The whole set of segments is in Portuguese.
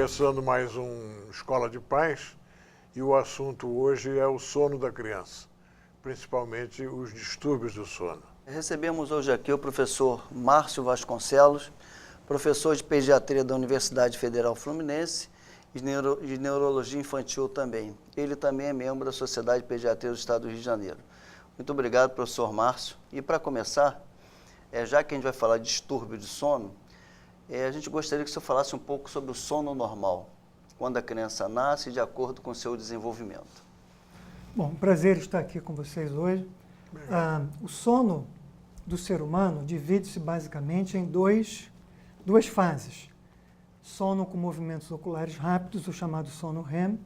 começando mais um Escola de Paz e o assunto hoje é o sono da criança, principalmente os distúrbios do sono. Recebemos hoje aqui o professor Márcio Vasconcelos, professor de pediatria da Universidade Federal Fluminense e de neurologia infantil também. Ele também é membro da Sociedade de Pediatria do Estado do Rio de Janeiro. Muito obrigado, professor Márcio. E para começar, já que a gente vai falar de distúrbio de sono, a gente gostaria que o senhor falasse um pouco sobre o sono normal, quando a criança nasce de acordo com o seu desenvolvimento. Bom, prazer estar aqui com vocês hoje. O sono do ser humano divide-se basicamente em duas fases. Sono com movimentos oculares rápidos, o chamado sono REM,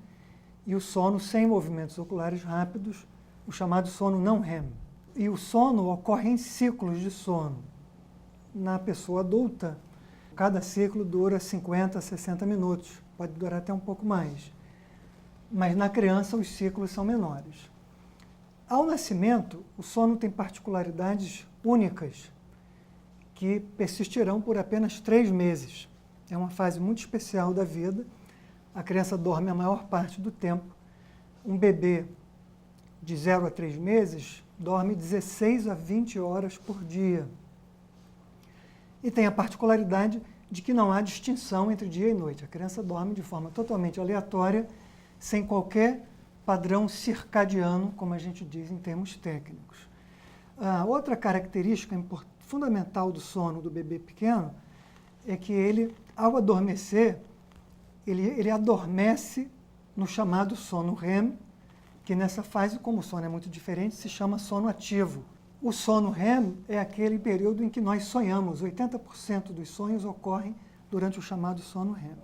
e o sono sem movimentos oculares rápidos, o chamado sono não REM. E o sono ocorre em ciclos de sono. Na pessoa adulta, cada ciclo dura 50 a 60 minutos, pode durar até um pouco mais. Mas na criança os ciclos são menores. Ao nascimento, o sono tem particularidades únicas que persistirão por apenas 3 meses. É uma fase muito especial da vida. A criança dorme a maior parte do tempo. Um bebê de 0 a 3 meses dorme 16 a 20 horas por dia. E tem a particularidade de que não há distinção entre dia e noite. A criança dorme de forma totalmente aleatória, sem qualquer padrão circadiano, como a gente diz em termos técnicos. Outra característica fundamental do sono do bebê pequeno é que ele, ao adormecer, ele adormece no chamado sono REM, que nessa fase, como o sono é muito diferente, se chama sono ativo. O sono REM é aquele período em que nós sonhamos. 80% dos sonhos ocorrem durante o chamado sono REM.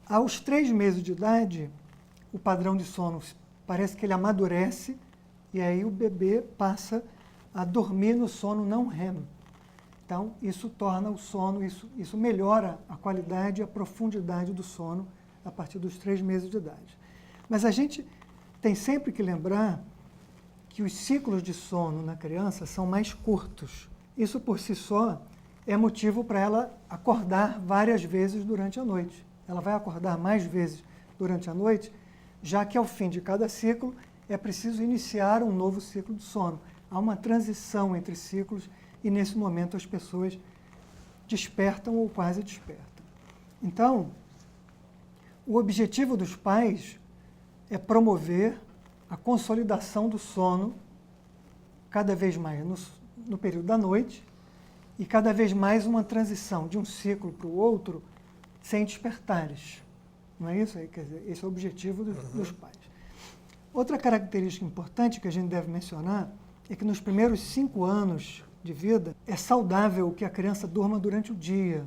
Aos 3 meses de idade, o padrão de sono parece que ele amadurece e aí o bebê passa a dormir no sono não REM. Então, isso torna o sono, isso melhora a qualidade e a profundidade do sono a partir dos 3 meses de idade. Mas a gente tem sempre que lembrar que os ciclos de sono na criança são mais curtos. Isso por si só é motivo para ela acordar várias vezes durante a noite. Ela vai acordar mais vezes durante a noite, já que ao fim de cada ciclo é preciso iniciar um novo ciclo de sono. Há uma transição entre ciclos e nesse momento as pessoas despertam ou quase despertam. Então, o objetivo dos pais é promover a consolidação do sono cada vez mais no período da noite e cada vez mais uma transição de um ciclo para o outro sem despertares. Não é isso? Quer dizer, esse é o objetivo dos pais. Outra característica importante que a gente deve mencionar é que nos primeiros 5 anos de vida é saudável que a criança durma durante o dia.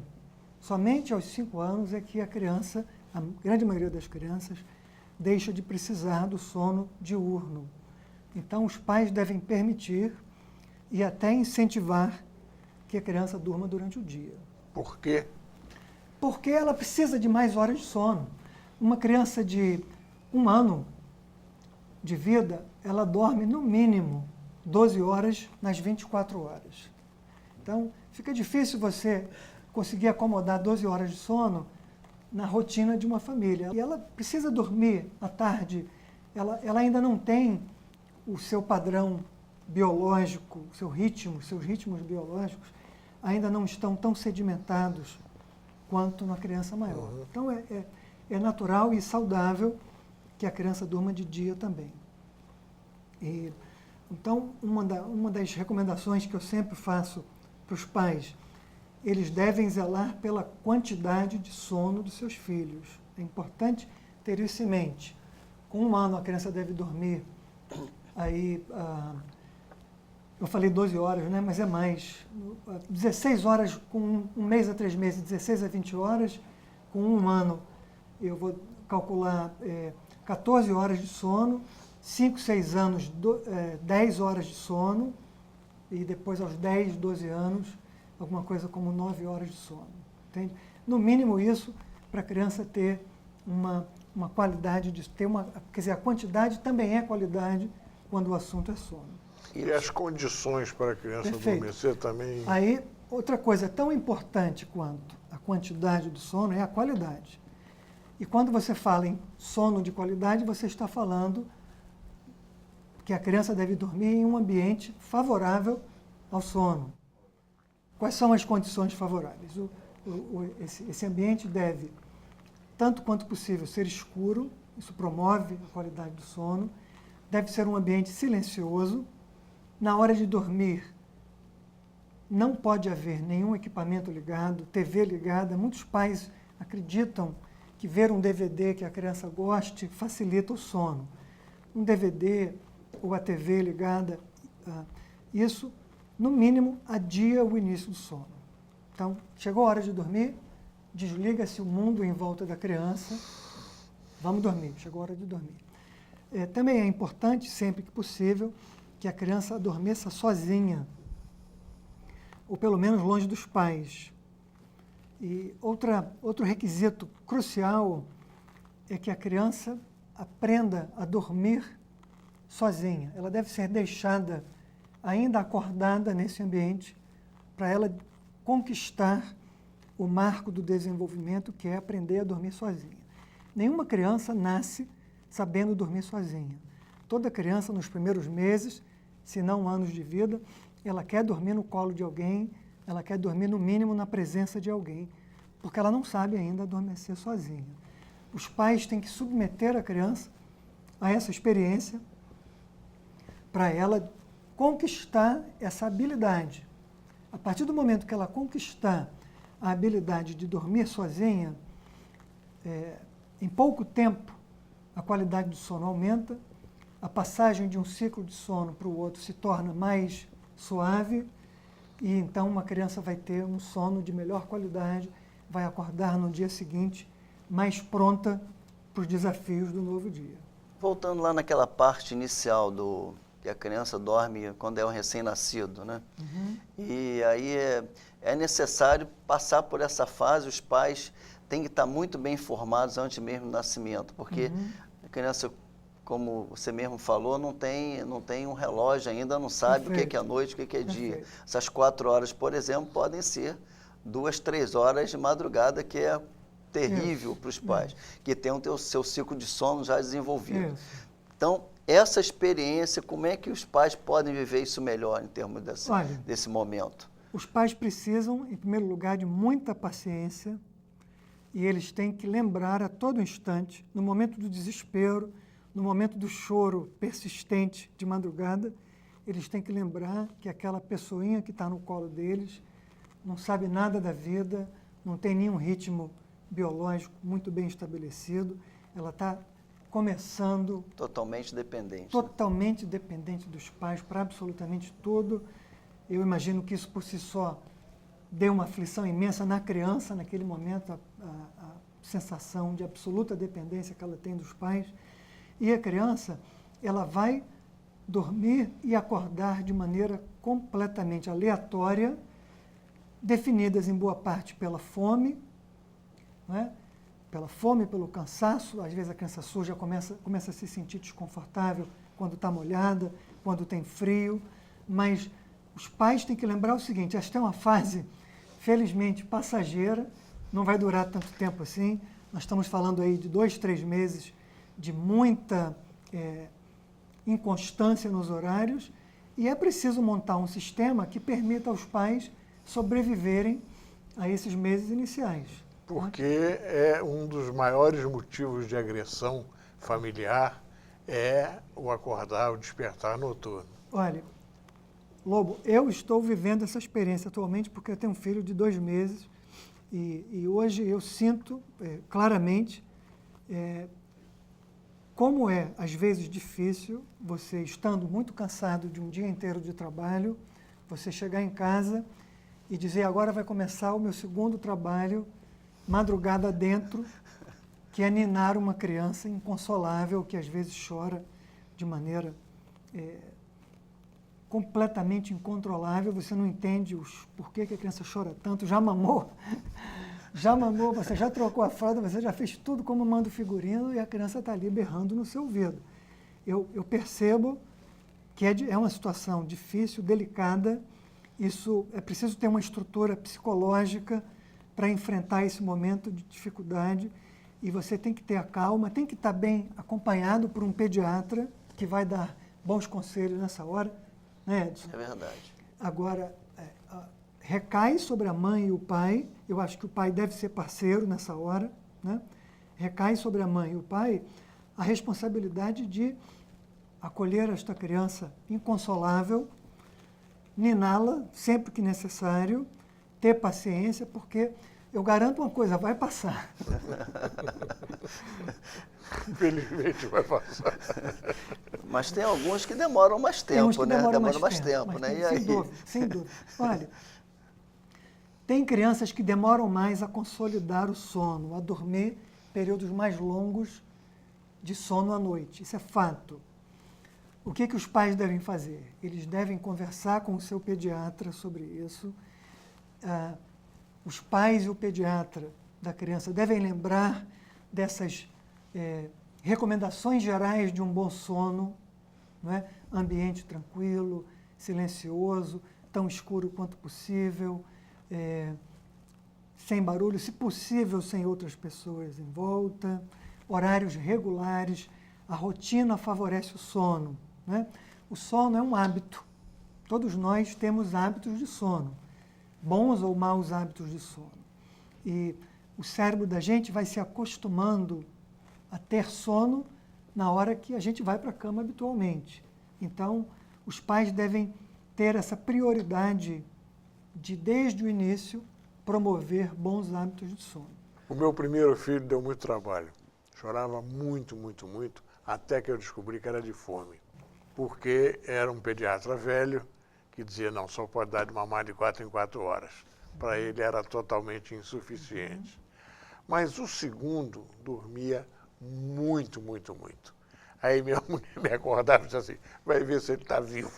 Somente aos 5 anos é que a criança, a grande maioria das crianças, deixa de precisar do sono diurno. Então, os pais devem permitir e até incentivar que a criança durma durante o dia. Por quê? Porque ela precisa de mais horas de sono. Uma criança de 1 ano de vida, ela dorme no mínimo 12 horas nas 24 horas. Então, fica difícil você conseguir acomodar 12 horas de sono na rotina de uma família. E ela precisa dormir à tarde, ela ainda não tem o seu padrão biológico, seus ritmos biológicos ainda não estão tão sedimentados quanto na criança maior. Então é natural e saudável que a criança durma de dia também. Então, uma das recomendações que eu sempre faço para os pais, eles devem zelar pela quantidade de sono dos seus filhos. É importante ter isso em mente. Com 1 ano, a criança deve dormir, eu falei 12 horas, né? Mas é mais. 16 horas com 1 mês a 3 meses, 16 a 20 horas. Com 1 ano, eu vou calcular 14 horas de sono. 5, 6 anos, 10 horas de sono. E depois, aos 10, 12 anos, alguma coisa como 9 horas de sono. Entende? No mínimo isso, para a criança ter uma qualidade, quer dizer, a quantidade também é qualidade quando o assunto é sono. E as condições para a criança adormecer também? Aí, outra coisa tão importante quanto a quantidade do sono é a qualidade. E quando você fala em sono de qualidade, você está falando que a criança deve dormir em um ambiente favorável ao sono. Quais são as condições favoráveis? Esse ambiente deve, tanto quanto possível, ser escuro, isso promove a qualidade do sono, deve ser um ambiente silencioso. Na hora de dormir, não pode haver nenhum equipamento ligado, TV ligada. Muitos pais acreditam que ver um DVD que a criança goste facilita o sono. Um DVD ou a TV ligada, isso, no mínimo, adia o início do sono. Então, chegou a hora de dormir, desliga-se o mundo em volta da criança, vamos dormir, chegou a hora de dormir. Também é importante, sempre que possível, que a criança adormeça sozinha, ou pelo menos longe dos pais. E outro requisito crucial é que a criança aprenda a dormir sozinha. Ela deve ser deixada ainda acordada nesse ambiente para ela conquistar o marco do desenvolvimento, que é aprender a dormir sozinha. Nenhuma criança nasce sabendo dormir sozinha. Toda criança, nos primeiros meses, se não anos de vida, ela quer dormir no colo de alguém, ela quer dormir no mínimo na presença de alguém, porque ela não sabe ainda adormecer sozinha. Os pais têm que submeter a criança a essa experiência para ela conquistar essa habilidade. A partir do momento que ela conquistar a habilidade de dormir sozinha, em pouco tempo a qualidade do sono aumenta, a passagem de um ciclo de sono para o outro se torna mais suave e então uma criança vai ter um sono de melhor qualidade, vai acordar no dia seguinte mais pronta para os desafios do novo dia. Voltando lá naquela parte inicial que a criança dorme quando é um recém-nascido, né? Uhum. E aí é necessário passar por essa fase, os pais têm que estar muito bem informados antes mesmo do nascimento, porque a criança, como você mesmo falou, não tem um relógio ainda, não sabe o que é noite, o que é dia. Perfeito. Essas 4 horas, por exemplo, podem ser 2, 3 horas de madrugada, que é terrível para os pais, que têm o seu ciclo de sono já desenvolvido. Isso. Então, essa experiência, como é que os pais podem viver isso melhor em termos desse momento? Os pais precisam, em primeiro lugar, de muita paciência e eles têm que lembrar a todo instante, no momento do desespero, no momento do choro persistente de madrugada, eles têm que lembrar que aquela pessoinha que está no colo deles não sabe nada da vida, não tem nenhum ritmo biológico muito bem estabelecido, ela está começando... Totalmente dependente. Totalmente dependente dos pais para absolutamente tudo. Eu imagino que isso por si só deu uma aflição imensa na criança, naquele momento, a sensação de absoluta dependência que ela tem dos pais. E a criança, ela vai dormir e acordar de maneira completamente aleatória, definidas em boa parte pela fome, não é? Pela fome, pelo cansaço. Às vezes a criança suja começa a se sentir desconfortável quando está molhada, quando tem frio, mas os pais têm que lembrar o seguinte: esta é uma fase, felizmente, passageira, não vai durar tanto tempo assim. Nós estamos falando aí de 2, 3 meses de muita inconstância nos horários e é preciso montar um sistema que permita aos pais sobreviverem a esses meses iniciais. Porque é um dos maiores motivos de agressão familiar é o acordar, o despertar noturno. Olha, Lobo, eu estou vivendo essa experiência atualmente porque eu tenho um filho de 2 meses e hoje eu sinto claramente como é, às vezes, difícil você, estando muito cansado de um dia inteiro de trabalho, você chegar em casa e dizer: agora vai começar o meu segundo trabalho, madrugada dentro, que é ninar uma criança inconsolável que às vezes chora de maneira completamente incontrolável. Você não entende por que a criança chora tanto. Já mamou, você já trocou a fralda, você já fez tudo como manda o figurino e a criança está ali berrando no seu ouvido. Eu percebo que é uma situação difícil, delicada. Isso é preciso ter uma estrutura psicológica para enfrentar esse momento de dificuldade e você tem que ter a calma, tem que estar bem acompanhado por um pediatra que vai dar bons conselhos nessa hora, né, Edson? É verdade. Agora, recai sobre a mãe e o pai, eu acho que o pai deve ser parceiro nessa hora, né? Recai sobre a mãe e o pai a responsabilidade de acolher esta criança inconsolável, niná-la sempre que necessário, ter paciência, porque eu garanto uma coisa, vai passar. Infelizmente vai passar. Mas tem alguns que demoram mais Tem uns tempo, que né? demoram mais tempo, mas né? E sem aí? dúvida, sem dúvida. Olha, tem crianças que demoram mais a consolidar o sono, a dormir períodos mais longos de sono à noite. Isso é fato. O que os pais devem fazer? Eles devem conversar com o seu pediatra sobre isso. Os pais e o pediatra da criança devem lembrar dessas recomendações gerais de um bom sono, não é? Ambiente tranquilo, silencioso, tão escuro quanto possível, sem barulho, se possível sem outras pessoas em volta, horários regulares, a rotina favorece o sono, né? O sono é um hábito, todos nós temos hábitos de sono, bons ou maus hábitos de sono, e o cérebro da gente vai se acostumando a ter sono na hora que a gente vai para a cama habitualmente. Então, os pais devem ter essa prioridade de, desde o início, promover bons hábitos de sono. O meu primeiro filho deu muito trabalho. Chorava muito, muito, muito, até que eu descobri que era de fome. Porque era um pediatra velho que dizia, não, só pode dar de mamar de 4 em 4 horas. Para ele era totalmente insuficiente. Mas o segundo dormia muito, muito, muito. Aí minha mulher me acordava e disse assim, vai ver se ele está vivo.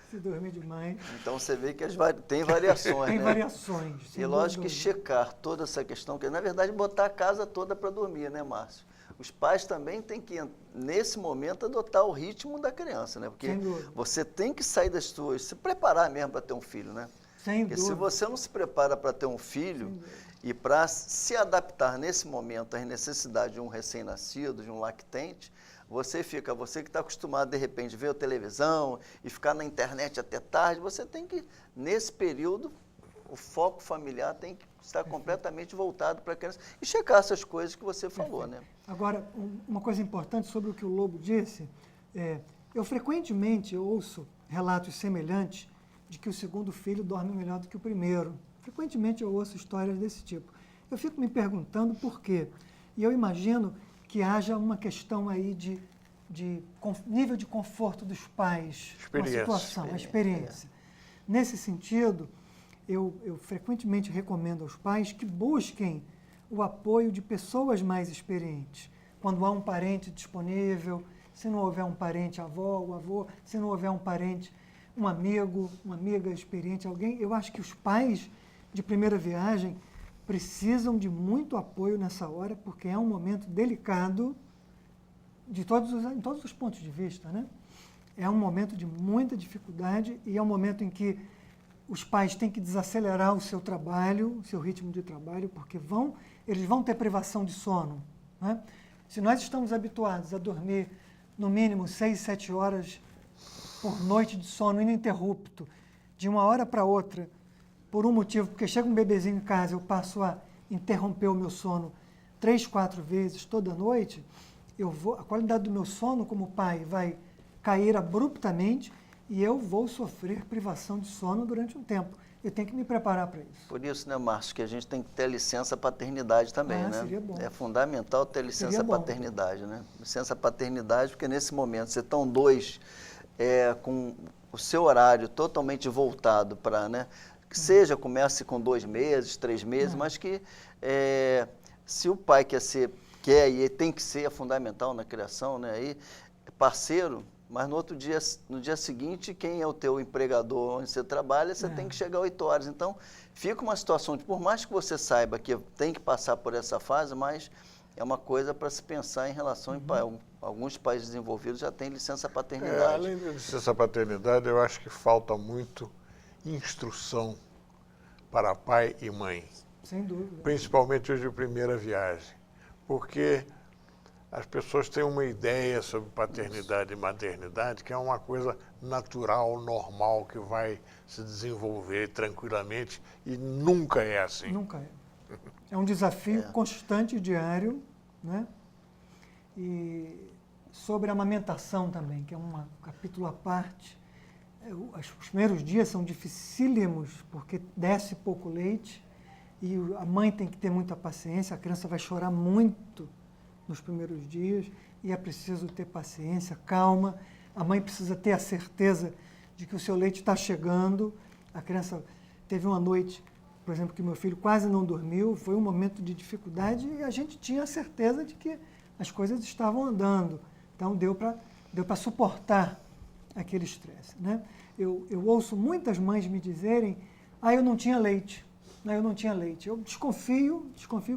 Se dormir demais. Então você vê que tem variações, Tem né? variações. E sem lógico que dúvida. checar toda essa questão, que na verdade botar a casa toda para dormir, né, Márcio? Os pais também têm que, nesse momento, adotar o ritmo da criança, né? Porque Sem dúvida. você tem que sair das suas, se preparar mesmo para ter um filho, né? Sem Porque dúvida. se você não se prepara para ter um filho e para se adaptar nesse momento às necessidades de um recém-nascido, de um lactente, você que está acostumado, de repente, ver a televisão e ficar na internet até tarde, você tem que, nesse período, o foco familiar tem que estar completamente voltado para a criança e checar essas coisas que você falou, né? Agora, uma coisa importante sobre o que o Lobo disse, eu frequentemente ouço relatos semelhantes de que o segundo filho dorme melhor do que o primeiro. Frequentemente eu ouço histórias desse tipo. Eu fico me perguntando por quê. E eu imagino que haja uma questão aí de nível de conforto dos pais com a situação, a experiência. Nesse sentido, eu frequentemente recomendo aos pais que busquem o apoio de pessoas mais experientes. Quando há um parente disponível, se não houver um parente, avó, o avô, se não houver um parente, um amigo, uma amiga experiente, alguém, eu acho que os pais de primeira viagem precisam de muito apoio nessa hora, porque é um momento delicado em todos os pontos de vista, né? É um momento de muita dificuldade e é um momento em que os pais têm que desacelerar o seu trabalho, o seu ritmo de trabalho, porque eles vão ter privação de sono, né? Se nós estamos habituados a dormir no mínimo 6, 7 horas por noite de sono ininterrupto, de uma hora para outra, por um motivo, porque chega um bebezinho em casa, eu passo a interromper o meu sono 3, 4 vezes toda noite, a qualidade do meu sono como pai vai cair abruptamente e eu vou sofrer privação de sono durante um tempo. Eu tenho que me preparar para isso. Por isso, né, Márcio, que a gente tem que ter licença paternidade também, né? Seria bom. É fundamental ter licença Seria bom. paternidade, né? Licença paternidade, porque nesse momento você estão dois com o seu horário totalmente voltado para, né? Que seja, comece com 2 meses, 3 meses, mas que se o pai quer e tem que ser, é fundamental na criação, né? Aí, parceiro, mas no dia seguinte, quem é o teu empregador onde você trabalha, você tem que chegar 8 horas. Então, fica uma situação de, por mais que você saiba que tem que passar por essa fase, mas é uma coisa para se pensar em relação alguns países desenvolvidos já têm licença paternidade. Além da licença paternidade, eu acho que falta muito instrução para pai e mãe. Sem dúvida. Principalmente os de primeira viagem, porque as pessoas têm uma ideia sobre paternidade e maternidade que é uma coisa natural, normal, que vai se desenvolver tranquilamente e nunca é assim. Nunca é. É um desafio constante e diário, né? E sobre a amamentação também, que é um capítulo à parte. Os primeiros dias são dificílimos, porque desce pouco leite e a mãe tem que ter muita paciência, a criança vai chorar muito nos primeiros dias e é preciso ter paciência, calma. A mãe precisa ter a certeza de que o seu leite está chegando. A criança teve uma noite, por exemplo, que meu filho quase não dormiu, foi um momento de dificuldade e a gente tinha a certeza de que as coisas estavam andando. Então deu para suportar aquele estresse, né? Eu ouço muitas mães me dizerem, eu não tinha leite, eu não tinha leite. Eu desconfio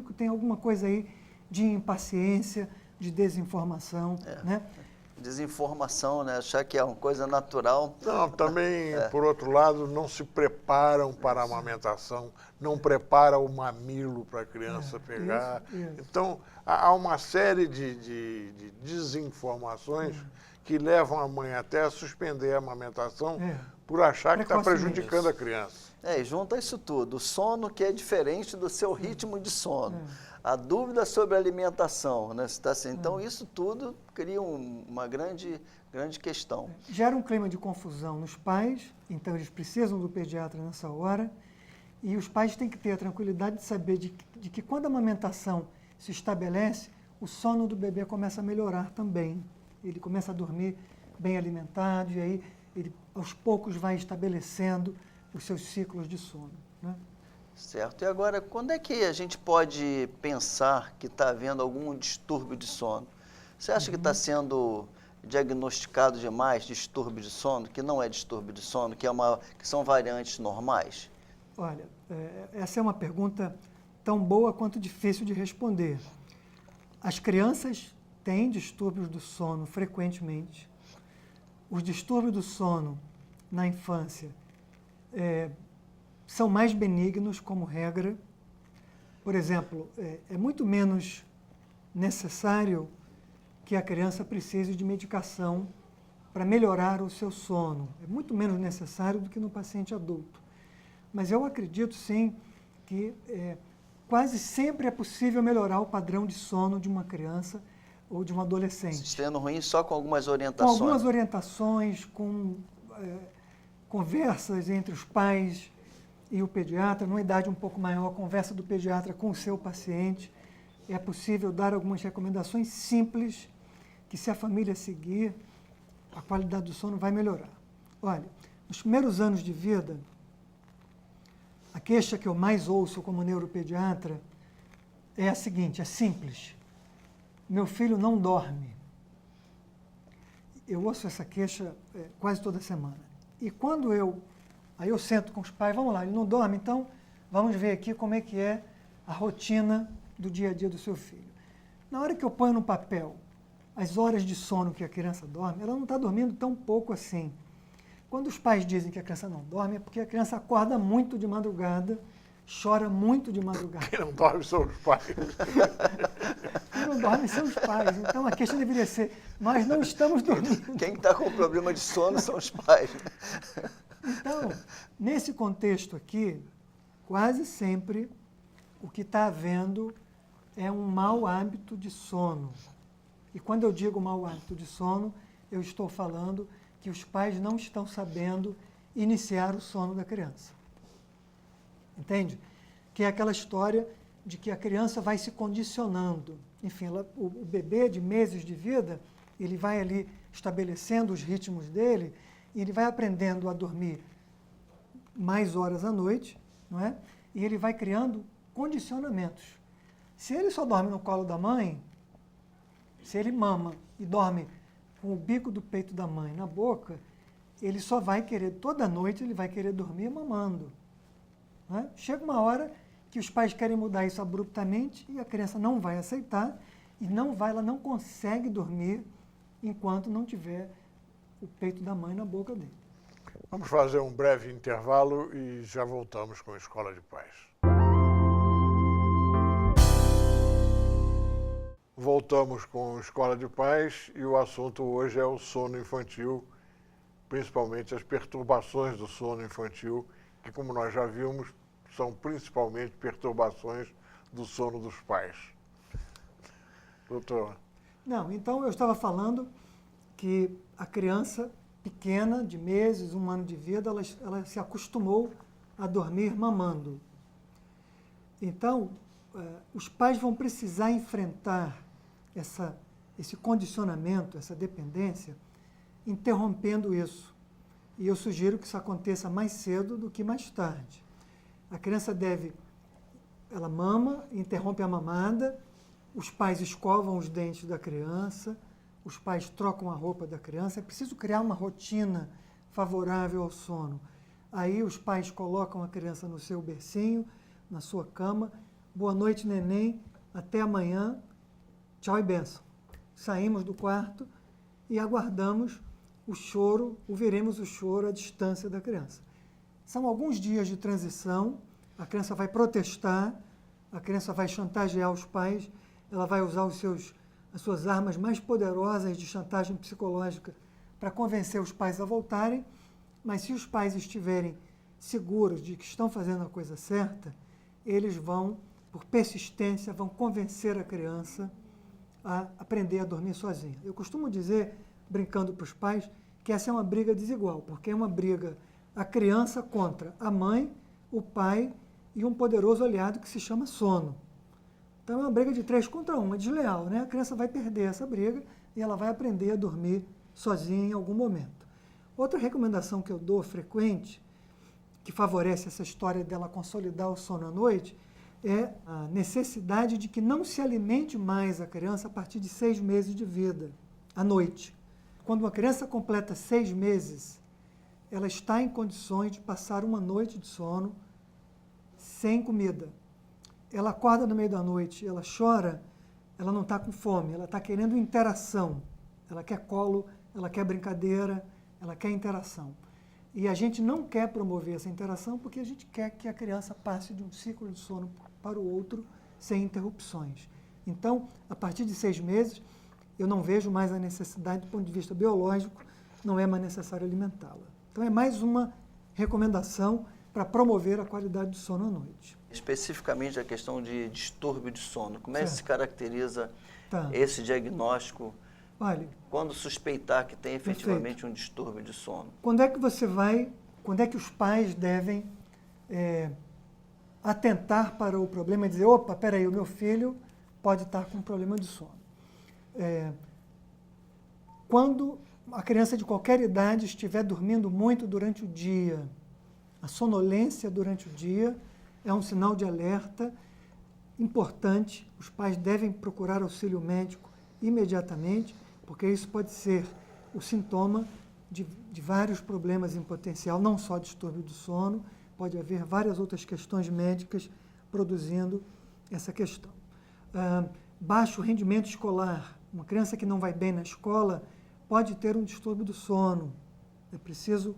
que tem alguma coisa aí de impaciência, de desinformação, né? Desinformação, né? Achar que é uma coisa natural. Não, também, por outro lado, não se preparam para a amamentação, não prepara o mamilo para a criança pegar. Isso. Então, há uma série de desinformações que levam a mãe até a suspender a amamentação por achar que está prejudicando a criança. E junta isso tudo, o sono que é diferente do seu ritmo de sono, a dúvida sobre a alimentação, né? Então isso tudo cria uma grande questão. Gera um clima de confusão nos pais, então eles precisam do pediatra nessa hora, e os pais têm que ter a tranquilidade de saber de que quando a amamentação se estabelece, o sono do bebê começa a melhorar também. Ele começa a dormir bem alimentado e aí ele aos poucos vai estabelecendo os seus ciclos de sono, né? Certo. E agora, quando é que a gente pode pensar que está havendo algum distúrbio de sono? Você acha que está sendo diagnosticado demais distúrbio de sono, que não é distúrbio de sono, que são variantes normais? Olha, essa é uma pergunta tão boa quanto difícil de responder. As crianças têm distúrbios do sono frequentemente. Os distúrbios do sono na infância são mais benignos, como regra. Por exemplo, é muito menos necessário que a criança precise de medicação para melhorar o seu sono. É muito menos necessário do que no paciente adulto. Mas eu acredito, sim, que quase sempre é possível melhorar o padrão de sono de uma criança ou de um adolescente. Sendo ruim só com algumas orientações. Com algumas orientações, com conversas entre os pais e o pediatra, numa idade um pouco maior, conversa do pediatra com o seu paciente. É possível dar algumas recomendações simples que, se a família seguir, a qualidade do sono vai melhorar. Olha, nos primeiros anos de vida, a queixa que eu mais ouço como neuropediatra é a seguinte, é simples. Meu filho não dorme. Eu ouço essa queixa quase toda semana. E quando aí eu sento com os pais, vamos lá, ele não dorme, então vamos ver aqui como é que é a rotina do dia a dia do seu filho. Na hora que eu ponho no papel as horas de sono que a criança dorme, ela não está dormindo tão pouco assim. Quando os pais dizem que a criança não dorme, é porque a criança acorda muito de madrugada, chora muito de madrugada. Quem não dorme são os pais. Quem não dorme são os pais. Então a queixa deveria ser, nós não estamos dormindo. Quem está com problema de sono são os pais. Então, nesse contexto aqui, quase sempre o que está havendo é um mau hábito de sono. E quando eu digo mau hábito de sono, eu estou falando que os pais não estão sabendo iniciar o sono da criança. Entende? Que é aquela história de que a criança vai se condicionando. Enfim, o bebê de meses de vida, ele vai ali estabelecendo os ritmos dele e ele vai aprendendo a dormir mais horas à noite, não é? E ele vai criando condicionamentos. Se ele só dorme no colo da mãe, se ele mama e dorme com o bico do peito da mãe na boca, ele só vai querer, toda noite ele vai querer dormir mamando. Não é? Chega uma hora que os pais querem mudar isso abruptamente e a criança não vai aceitar e ela não consegue dormir enquanto não tiver o peito da mãe na boca dele. Vamos fazer um breve intervalo e já voltamos com a Escola de Pais. voltamos com Escola de Paz e o assunto hoje é o sono infantil, principalmente as perturbações do sono infantil, que, como nós já vimos, são principalmente perturbações do sono dos pais. Doutor. Não, então eu estava falando que a criança pequena, de meses, 1 ano de vida, ela se acostumou a dormir mamando. Então, os pais vão precisar enfrentar esse condicionamento, essa dependência, interrompendo isso. E eu sugiro que isso aconteça mais cedo do que mais tarde. A criança ela mama, interrompe a mamada, os pais escovam os dentes da criança, os pais trocam a roupa da criança. É preciso criar uma rotina favorável ao sono. Aí os pais colocam a criança no seu bercinho, na sua cama. Boa noite, neném, até amanhã, tchau e bênção. Saímos do quarto e aguardamos o choro, ouviremos o choro à distância da criança. São alguns dias de transição, a criança vai protestar, a criança vai chantagear os pais, ela vai usar as suas armas mais poderosas de chantagem psicológica para convencer os pais a voltarem, mas se os pais estiverem seguros de que estão fazendo a coisa certa, eles vão, por persistência, vão convencer a criança a aprender a dormir sozinha. Eu costumo dizer, brincando para os pais, que essa é uma briga desigual, porque é uma briga a criança contra a mãe, o pai e um poderoso aliado que se chama sono. Então é uma briga de 3 contra 1, é desleal, né? A criança vai perder essa briga e ela vai aprender a dormir sozinha em algum momento. Outra recomendação que eu dou frequente, que favorece essa história dela consolidar o sono à noite, é a necessidade de que não se alimente mais a criança a partir de 6 meses de vida, à noite. Quando uma criança completa 6 meses, ela está em condições de passar uma noite de sono sem comida. Ela acorda no meio da noite, ela chora, ela não está com fome, ela está querendo interação. Ela quer colo, ela quer brincadeira, ela quer interação. E a gente não quer promover essa interação porque a gente quer que a criança passe de um ciclo de sono para o outro sem interrupções. Então, a partir de 6 meses, eu não vejo mais a necessidade, do ponto de vista biológico, não é mais necessário alimentá-la. Então, é mais uma recomendação para promover a qualidade do sono à noite. Especificamente a questão de distúrbio de sono, como é que Certo. se caracteriza Tá. esse diagnóstico Olha, quando suspeitar que tem efetivamente um distúrbio de sono? quando é que os pais devem atentar para o problema e dizer, opa, peraí, o meu filho pode estar com um problema de sono? Quando a criança de qualquer idade estiver dormindo muito durante o dia, a sonolência durante o dia é um sinal de alerta importante. Os pais devem procurar auxílio médico imediatamente, porque isso pode ser o sintoma de vários problemas em potencial, não só distúrbio do sono, pode haver várias outras questões médicas produzindo essa questão. Baixo rendimento escolar. Uma criança que não vai bem na escola pode ter um distúrbio do sono. É preciso,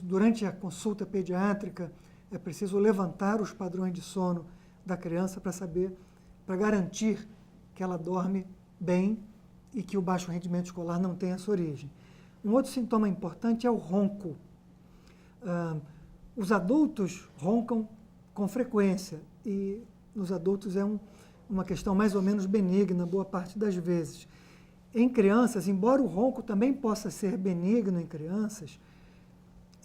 durante a consulta pediátrica, é preciso levantar os padrões de sono da criança para garantir que ela dorme bem e que o baixo rendimento escolar não tenha essa origem. Um outro sintoma importante é o ronco. Os adultos roncam com frequência e nos adultos é uma questão mais ou menos benigna, boa parte das vezes. Em crianças, embora o ronco também possa ser benigno em crianças,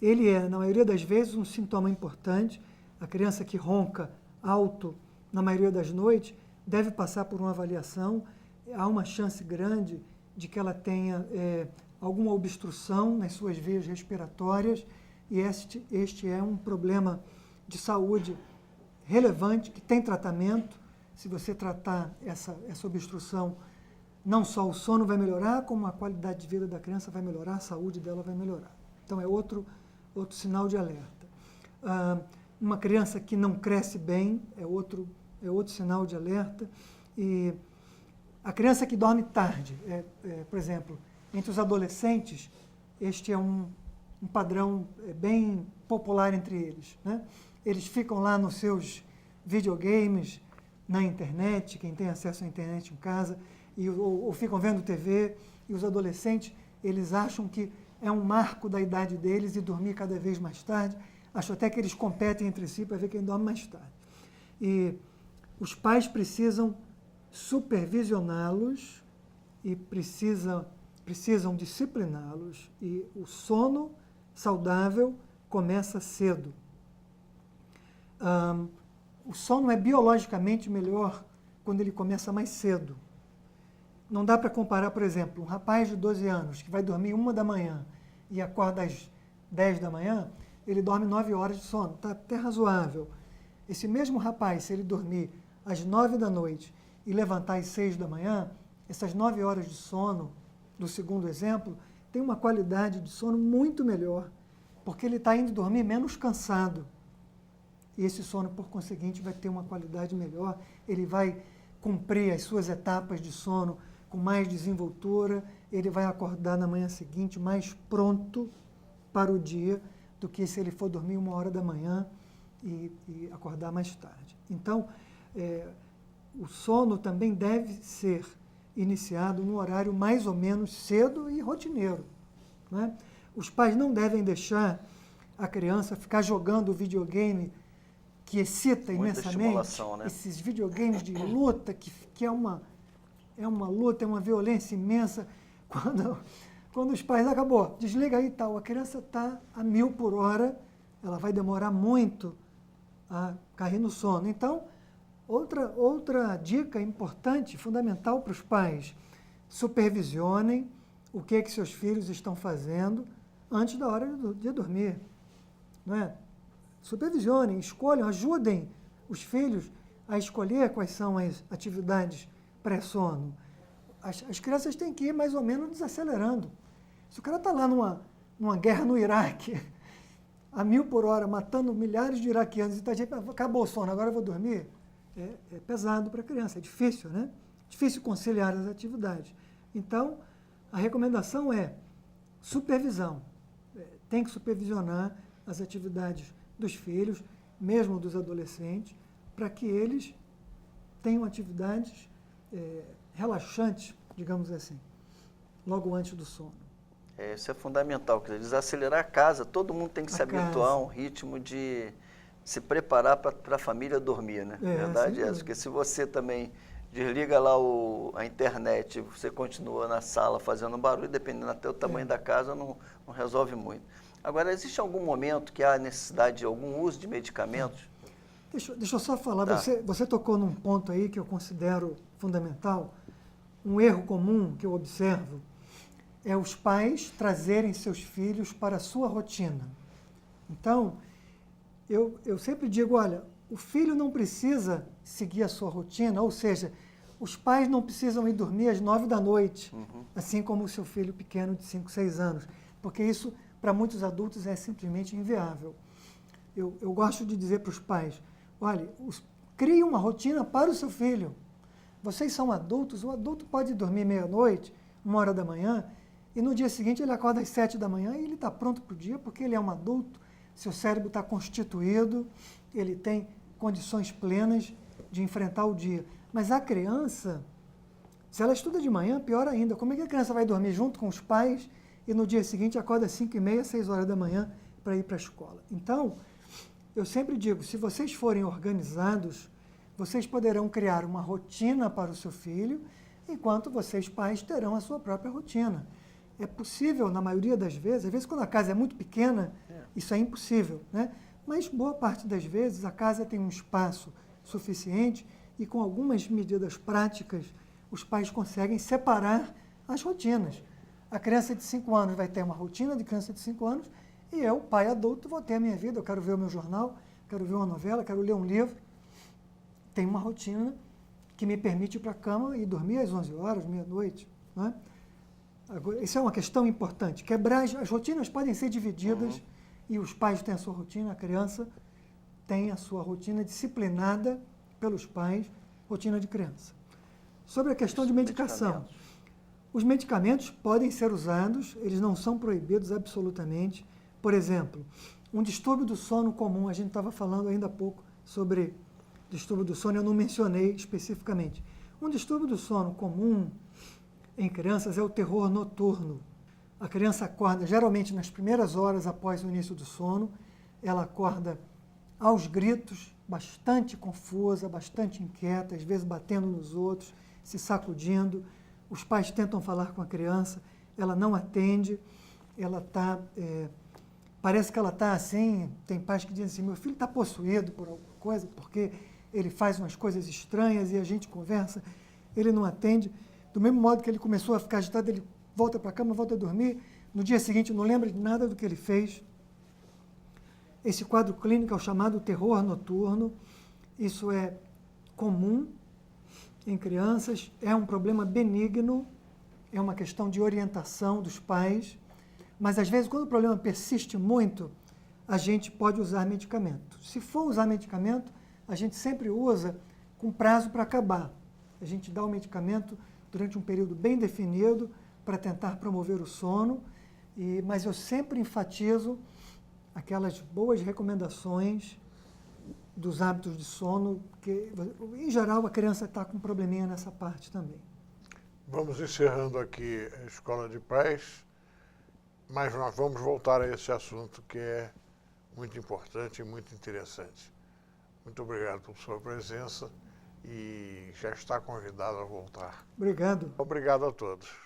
ele é, na maioria das vezes, um sintoma importante. A criança que ronca alto, na maioria das noites, deve passar por uma avaliação. Há uma chance grande de que ela tenha alguma obstrução nas suas veias respiratórias e este é um problema de saúde relevante, que tem tratamento. Se você tratar essa obstrução, não só o sono vai melhorar, como a qualidade de vida da criança vai melhorar, a saúde dela vai melhorar. Então, é outro sinal de alerta. Uma criança que não cresce bem é outro sinal de alerta. E a criança que dorme tarde, por exemplo, entre os adolescentes, este é um padrão bem popular entre eles, né? Eles ficam lá nos seus videogames, na internet, quem tem acesso à internet em casa, ou ficam vendo TV, e os adolescentes, eles acham que é um marco da idade deles e dormir cada vez mais tarde. Acho até que eles competem entre si para ver quem dorme mais tarde. E os pais precisam supervisioná-los e precisam discipliná-los. E o sono saudável começa cedo. O sono é biologicamente melhor quando ele começa mais cedo. Não dá para comparar, por exemplo, um rapaz de 12 anos que vai dormir 1 da manhã e acorda às 10 da manhã, ele dorme 9 horas de sono, está até razoável. Esse mesmo rapaz, se ele dormir às 9 da noite e levantar às 6 da manhã, essas 9 horas de sono, do segundo exemplo, tem uma qualidade de sono muito melhor, porque ele está indo dormir menos cansado. E esse sono, por conseguinte, vai ter uma qualidade melhor, ele vai cumprir as suas etapas de sono com mais desenvoltura, ele vai acordar na manhã seguinte mais pronto para o dia do que se ele for dormir 1 hora da manhã e acordar mais tarde. Então, o sono também deve ser iniciado no horário mais ou menos cedo e rotineiro, né? Os pais não devem deixar a criança ficar jogando videogame que excita imensamente, né? Esses videogames de luta, que é uma luta, é uma violência imensa. Quando os pais, acabou, desliga aí e tal, a criança está a 1000 por hora, ela vai demorar muito a cair no sono. Então, outra dica importante, fundamental para os pais, supervisionem o que seus filhos estão fazendo antes da hora de dormir, não é? Supervisionem, escolham, ajudem os filhos a escolher quais são as atividades pré-sono. As crianças têm que ir mais ou menos desacelerando. Se o cara está lá numa guerra no Iraque, a 1000 por hora, matando milhares de iraquianos, e está dizendo, acabou o sono, agora eu vou dormir, é pesado para a criança, é difícil, né? Difícil conciliar as atividades. Então, a recomendação é supervisão. Tem que supervisionar as atividades dos filhos, mesmo dos adolescentes, para que eles tenham atividades relaxantes, digamos assim, logo antes do sono. Isso é fundamental, quer dizer, desacelerar a casa, todo mundo tem que se habituar a um ritmo de se preparar para a família dormir, né? Verdade é essa, porque se você também desliga lá a internet, você continua na sala fazendo barulho, dependendo até do tamanho da casa, não resolve muito. Agora, existe algum momento que há necessidade de algum uso de medicamentos? Deixa eu só falar, você tocou num ponto aí que eu considero fundamental. Um erro comum que eu observo é os pais trazerem seus filhos para a sua rotina. Então, eu sempre digo, olha, o filho não precisa seguir a sua rotina, ou seja, os pais não precisam ir dormir às 9 da noite, assim como o seu filho pequeno de 5, 6 anos, porque isso, para muitos adultos, é simplesmente inviável. Eu gosto de dizer para os pais, olha, crie uma rotina para o seu filho. Vocês são adultos, o adulto pode dormir meia-noite, 1 hora da manhã, e no dia seguinte ele acorda às 7 da manhã e ele está pronto para o dia, porque ele é um adulto, seu cérebro está constituído, ele tem condições plenas de enfrentar o dia. Mas a criança, se ela estuda de manhã, pior ainda, como é que a criança vai dormir junto com os pais e no dia seguinte acorda às 5h30, 6 horas da manhã para ir para a escola? Então, eu sempre digo, se vocês forem organizados, vocês poderão criar uma rotina para o seu filho, enquanto vocês, pais, terão a sua própria rotina. É possível, na maioria das vezes, às vezes quando a casa é muito pequena, isso é impossível, né? Mas boa parte das vezes a casa tem um espaço suficiente e com algumas medidas práticas, os pais conseguem separar as rotinas. A criança de 5 anos vai ter uma rotina de criança de 5 anos e eu, pai adulto, vou ter a minha vida, eu quero ver o meu jornal, quero ver uma novela, quero ler um livro. Tem uma rotina que me permite ir para a cama e dormir às 11 horas, meia-noite, né? Agora, isso é uma questão importante. Quebrar as rotinas podem ser divididas e os pais têm a sua rotina, a criança tem a sua rotina disciplinada pelos pais, rotina de criança. Sobre a questão de medicação. Os medicamentos podem ser usados, eles não são proibidos absolutamente. Por exemplo, um distúrbio do sono comum, a gente estava falando ainda há pouco sobre distúrbio do sono eu não mencionei especificamente. Um distúrbio do sono comum em crianças é o terror noturno. A criança acorda geralmente nas primeiras horas após o início do sono, ela acorda aos gritos, bastante confusa, bastante inquieta, às vezes batendo nos outros, se sacudindo. Os pais tentam falar com a criança, ela não atende, ela está... parece que ela está assim, tem pais que dizem assim, meu filho está possuído por alguma coisa, porque ele faz umas coisas estranhas e a gente conversa, ele não atende. Do mesmo modo que ele começou a ficar agitado, ele volta para a cama, volta a dormir, no dia seguinte não lembra de nada do que ele fez. Esse quadro clínico é o chamado terror noturno, isso é comum em crianças, é um problema benigno, é uma questão de orientação dos pais, mas às vezes quando o problema persiste muito, a gente pode usar medicamento. Se for usar medicamento, a gente sempre usa com prazo para acabar. A gente dá o medicamento durante um período bem definido para tentar promover o sono, mas eu sempre enfatizo aquelas boas recomendações dos hábitos de sono, que em geral a criança está com um probleminha nessa parte também. Vamos encerrando aqui a Escola de Pais, mas nós vamos voltar a esse assunto que é muito importante e muito interessante. Muito obrigado por sua presença e já está convidado a voltar. Obrigado. Obrigado a todos.